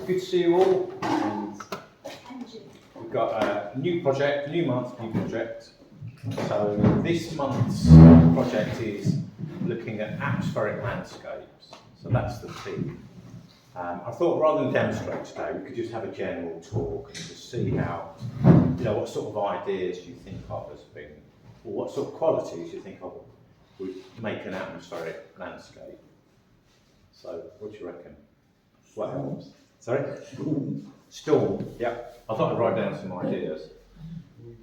good to see you all. And we've got a new project, new month, new project. So this month's project is looking at atmospheric landscapes. So that's the theme. I thought rather than demonstrate today, we could just have a general talk and just see how, what sort of ideas you think of as being, or what sort of qualities you think of would make an atmospheric landscape. So, what do you reckon? What helps? Sorry? Storm, yeah. I thought I'd write down some ideas.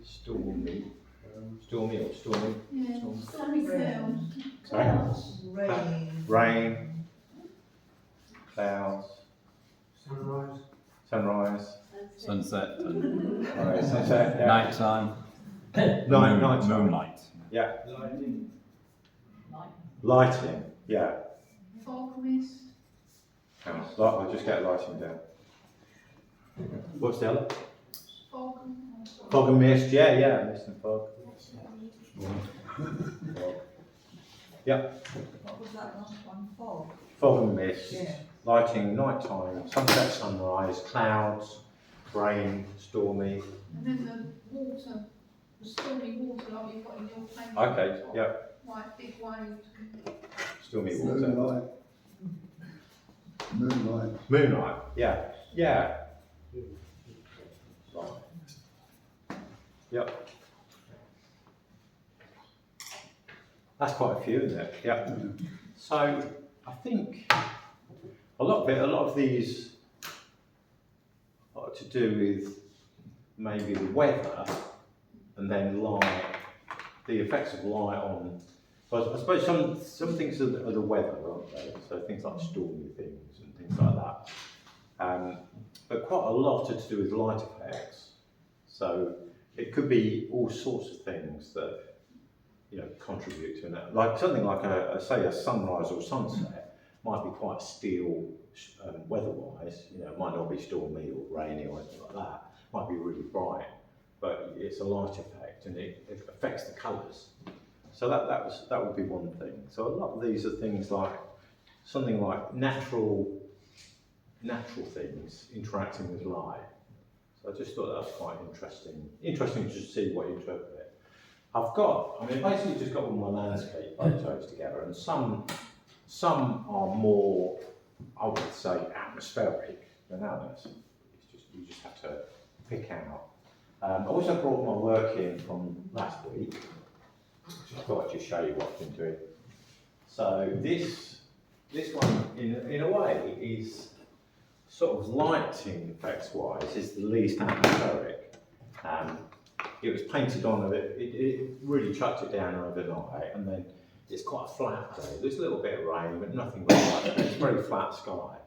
Stormy. Stormy or stormy? Yeah, Stormy. Sorry? Rain. Clouds. Sunrise. Sunset. Sunset, yeah. Nighttime. Nighttime. Moonlight. Yeah. Lighting, yeah. Fog mist. I'll just get lighting down. What's the other? Fog. Fog and mist, yeah, mist and fog. Fog. Yeah. What was that last one? Fog? Fog and mist, Yeah. lighting, nighttime, sunset, sunrise, clouds, rain, stormy. And then the water, the stormy water like you've got in your painting. Okay, yeah, Like big waves. stormy water. Moonlight, yeah. Right. Yep. That's quite a few, isn't it? Yeah. So I think a lot of these are to do with maybe the weather and then light, the effects of light on. But I suppose some things are the weather, aren't they? So things like stormy things and things like that. But quite a lot are to do with light effects. So it could be all sorts of things that contribute to that. Like something like say a sunrise or sunset might be quite still weather-wise. It might not be stormy or rainy or anything like that. It might be really bright, but it's a light effect and it affects the colours. So that would be one thing. So a lot of these are things like something like natural things interacting with light. So I just thought that was quite interesting to see what you interpret it. Basically just got all my landscape photos together, and some are more, I would say, atmospheric than others. You just have to pick out. I also brought my work in from last week. I thought I'd just show you what I've been doing. So this one, in a way, is sort of lighting effects-wise, is the least atmospheric. It was painted on a bit, it really chucked it down overnight, and then it's quite a flat day. There's a little bit of rain, but nothing really like that. It's a very flat sky.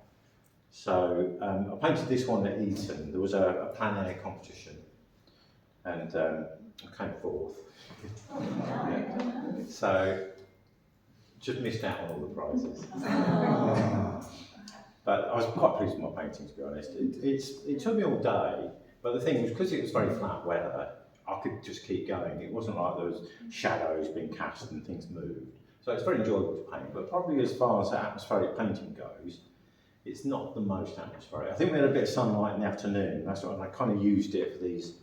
So I painted this one at Eton. There was a plein air competition, and I came fourth. So just missed out on all the prizes. But I was quite pleased with my painting, to be honest. It took me all day, but the thing was, because it was very flat weather, I could just keep going. It wasn't like there was shadows being cast and things moved. So it's very enjoyable to paint, but probably as far as atmospheric painting goes, it's not the most atmospheric. I think we had a bit of sunlight in the afternoon, that's what, and I kind of used it for these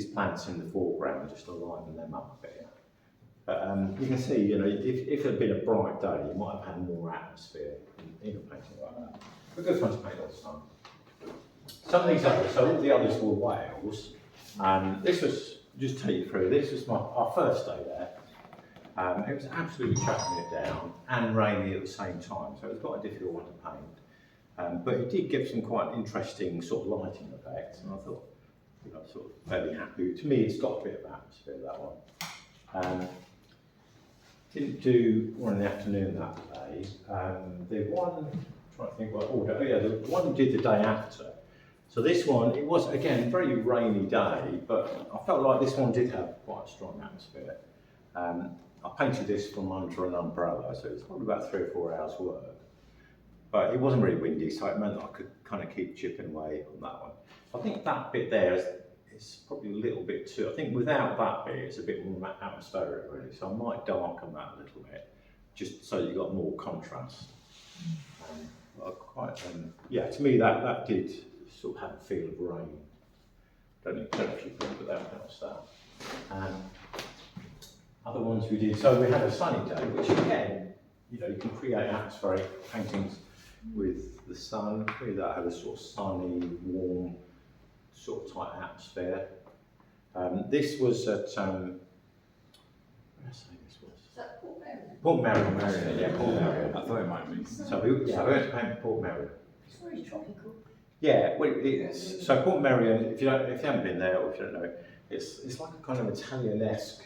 plants in the foreground, just to liven them up a bit. But you can see, if it had been a bright day, you might have had more atmosphere in a painting like that. But good fun to paint all the time. Some of these others, so all the others were Wales. This was, just take you through, this was our first day there. It was absolutely chucking it down and rainy at the same time, so it was quite a difficult one to paint. But it did give some quite interesting sort of lighting effects, and I thought, sort of fairly happy. To me, it's got a bit of atmosphere, that one. Didn't do one in the afternoon that day. The one, I'm trying to think what order, the one we did the day after. So this one, it was, again, a very rainy day, but I felt like this one did have quite a strong atmosphere. I painted this from under an umbrella, so it's probably about 3 or 4 hours work. But it wasn't very windy, so it meant that I could kind of keep chipping away on that one. I think that bit there is probably a little bit too, I think without that bit, it's a bit more atmospheric really, so I might darken that a little bit, just so you've got more contrast. Yeah, to me that did sort of have a feel of rain. Don't know if you remember that was that. Other ones we did, so we had a sunny day, which again, you know, you can create atmospheric paintings with the sun, really that had a sort of sunny, warm, sort of type atmosphere. This was at, where did I say this was? Is that Port Mary? Port Mary, yeah, Port Mary. I thought it might be. So we went to paint Port Mary. It's very tropical. Yeah, well, it's, so Port Mary, if you haven't been there or if you don't know, it's like a kind of Italianesque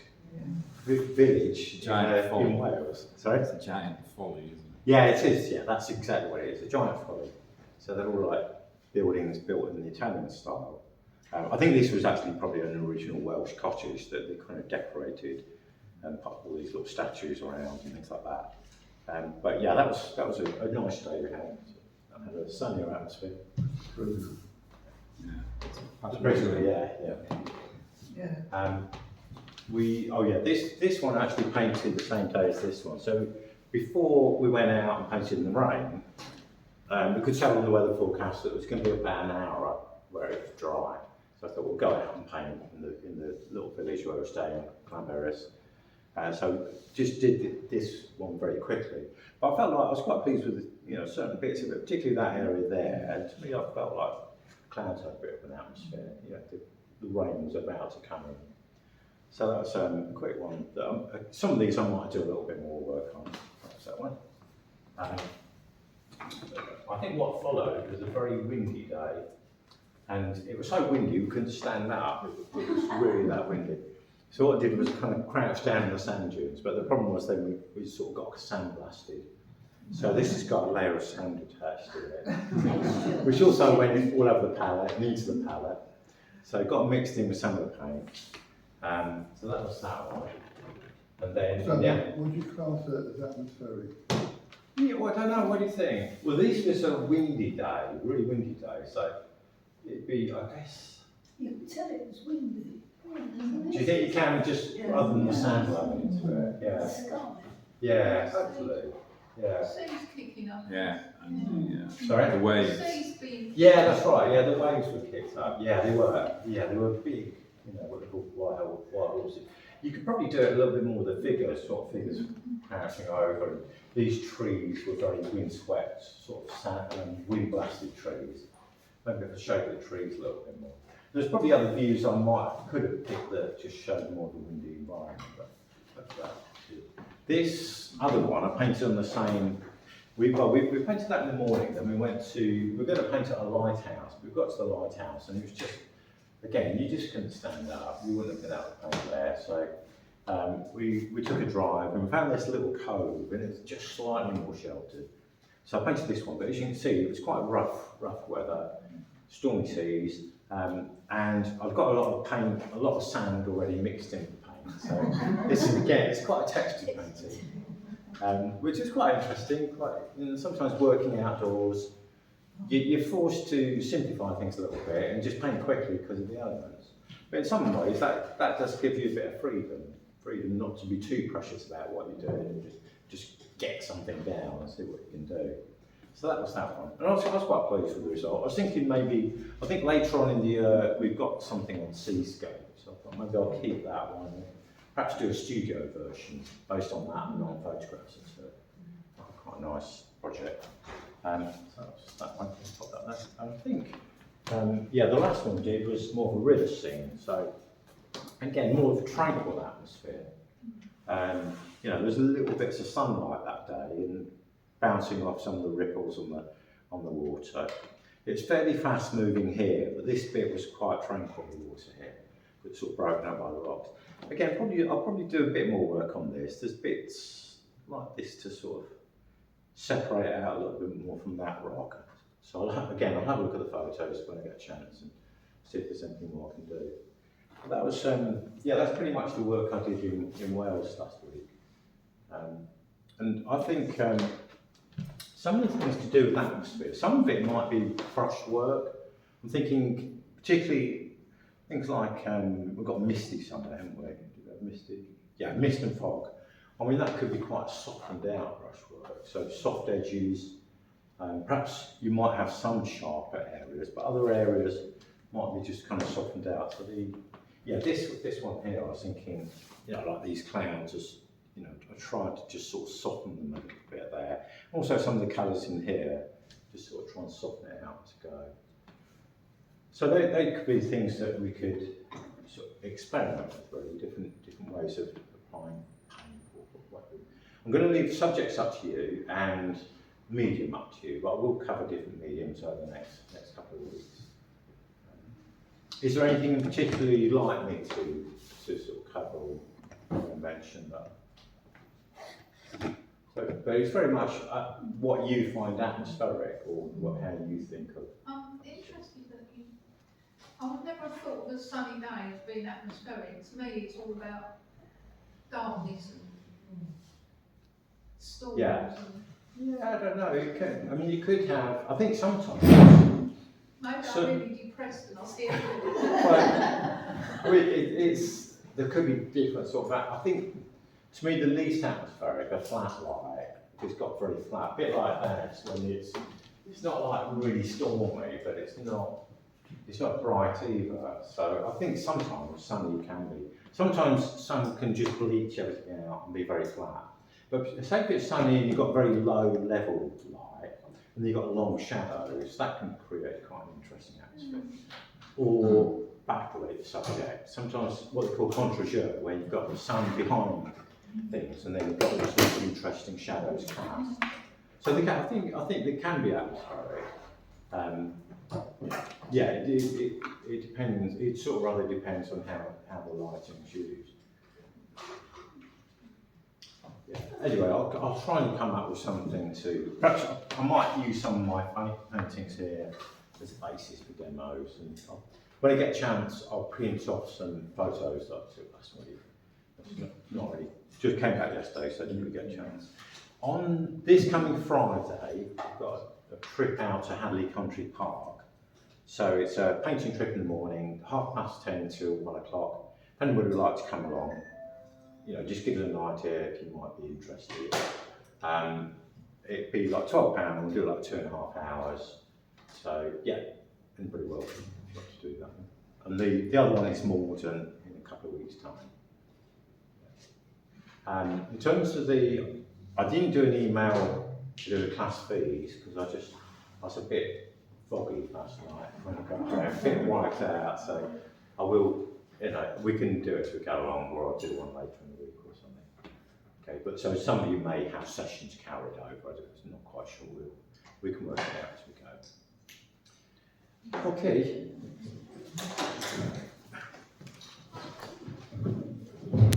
village Giant in folly. Wales. Sorry? It's a giant folly, isn't it? Yeah, it is. Yeah, that's exactly what it is. A giant folly. So they're all like buildings built in the Italian style. I think this was actually probably an original Welsh cottage that they kind of decorated and put all these little statues around and things like that. But yeah, that was a nice day we had. I had a sunnier atmosphere. Yeah. Basically, yeah. Yeah. This one actually painted the same day as this one. So before we went out and painted in the rain, we could tell on the weather forecast that it was going to be about an hour up where it was dry. So I thought we'll go out and paint in the little village where we're staying, Llanberis. So just did this one very quickly. But I felt like I was quite pleased with certain bits of it, particularly that area there. And to me, I felt like clouds had a bit of an atmosphere. The rain was about to come in. So that's a quick one. Some of these I might do a little bit more work on. That's that one. I think what followed was a very windy day, and it was so windy we couldn't stand up. It was really that windy. So what I did was kind of crouch down in the sand dunes, but the problem was then we sort of got sandblasted. So this has got a layer of sand attached to it, which also went all over the palette and into the palette. So it got mixed in with some of the paint. So that was that one. And then, So yeah. would you class it as atmospheric? Yeah, well, I don't know, what do you think? Well, this was a windy day, really windy day, so it'd be, I guess. You could tell it was windy. Do you think you can just, rather than the sand blowing into it? Yeah. Sky. Yeah, hopefully. Yeah. The sea's kicking up. Yeah, and Sorry? the The waves. sea's been. Yeah, that's right. Yeah, the waves were kicked up. Yeah, they were. Yeah, they were big. What they call wild horses. You could probably do it a little bit more with the figures, sort of figures crashing over. And these trees were very windswept, sort of wind blasted trees. Maybe I could show you the trees a little bit more. There's probably other views I could have picked that just showed more of a windy environment. But this other one I painted on the same. We painted that in the morning. Then we were going to paint at a lighthouse. We got to the lighthouse and it was just. Again, you just couldn't stand up. You wouldn't have been able to paint there. So we took a drive and we found this little cove, and it's just slightly more sheltered. So I painted this one, but as you can see, it was quite rough weather, stormy seas, and I've got a lot of paint, a lot of sand already mixed in the paint. So this is again, it's quite a textured painting, which is quite interesting. Sometimes working outdoors. You're forced to simplify things a little bit and just paint quickly because of the elements. But in some ways, that does give you a bit of freedom not to be too precious about what you're doing and just get something down and see what you can do. So that was that one. And I was quite pleased with the result. I was thinking I think later on in the year, we've got something on seascape. So I thought maybe I'll keep that one. Perhaps do a studio version based on that and not on photographs instead. Quite a nice project. So that one, pop that there. I think, the last one we did was more of a river scene. So again, more of a tranquil atmosphere. There's little bits of sunlight that day and bouncing off some of the ripples on the water. It's fairly fast moving here, but this bit was quite tranquil, the water here. It's sort of broken up by the rocks. Again, I'll probably do a bit more work on this. There's bits like this to sort of separate it out a little bit more from that rock. So I'll have a look at the photos when I get a chance and see if there's anything more I can do. But that was, that's pretty much the work I did in Wales last week. And I think some of the things to do with atmosphere, some of it might be brush work. I'm thinking particularly things like, we've got misty summer, haven't we? Do we have misty? Yeah, mist and fog. I mean, that could be quite softened out brushwork. So soft edges, Perhaps you might have some sharper areas, but other areas might be just kind of softened out. So this one here, I was thinking, like these clouds, I tried to just sort of soften them a little bit there. Also, some of the colours in here, just sort of try and soften it out to go. So they could be things that we could sort of experiment with, really, different ways of applying paint or whatever. I'm going to leave subjects up to you and medium up to you, but I will cover different mediums over the next couple of weeks. Is there anything in particular you'd like me to sort of cover or mention that? But it's very much what you find atmospheric, or how you think of. I'm interested that I would never have thought of a sunny day as being atmospheric. To me, it's all about darkness and storms. Yeah. And Yeah, I don't know. You could have. I think sometimes. maybe So- I'm really depressed and I'll see it. It's there could be different sort of. I think to me the least atmospheric, a flat light, it's got very flat, a bit like that. When it's not like really stormy, but it's not bright either. So I think sometimes sunny can be. Sometimes sun can just bleach everything out and be very flat. But say if it's sunny and you've got very low level light and you've got long shadows, that can create quite an interesting atmosphere. Or backlit subject. Sometimes what they call contre-jour, where you've got the sun behind things and then you've got these really interesting shadows cast. So I think they can be atmospheric. It depends. It sort of rather depends on how the lighting is used. Yeah. Anyway, I'll try and come up with something to. Perhaps I might use some of my funny paintings here as a basis for demos, and when I get a chance, I'll print off some photos that I took last week. Not really. Just came back yesterday, so I didn't really get a chance. On this coming Friday, I've got a trip out to Hadley Country Park. So it's a painting trip in the morning, 10:30 till 1 o'clock. If anybody would like to come along, just give us an idea if you might be interested. It'd be like £12, we'll do like 2.5 hours. So yeah, anybody welcome if you'd like to do that. And the other one is Morden in a couple of weeks' time. In terms of I didn't do an email to do the class fees because I was a bit foggy last night when I got home, a bit wiped out. So I will, we can do it as we go along, or I'll do one later in the week or something. Okay, but so some of you may have sessions carried over. I'm not quite sure. We can work it out as we go. Okay.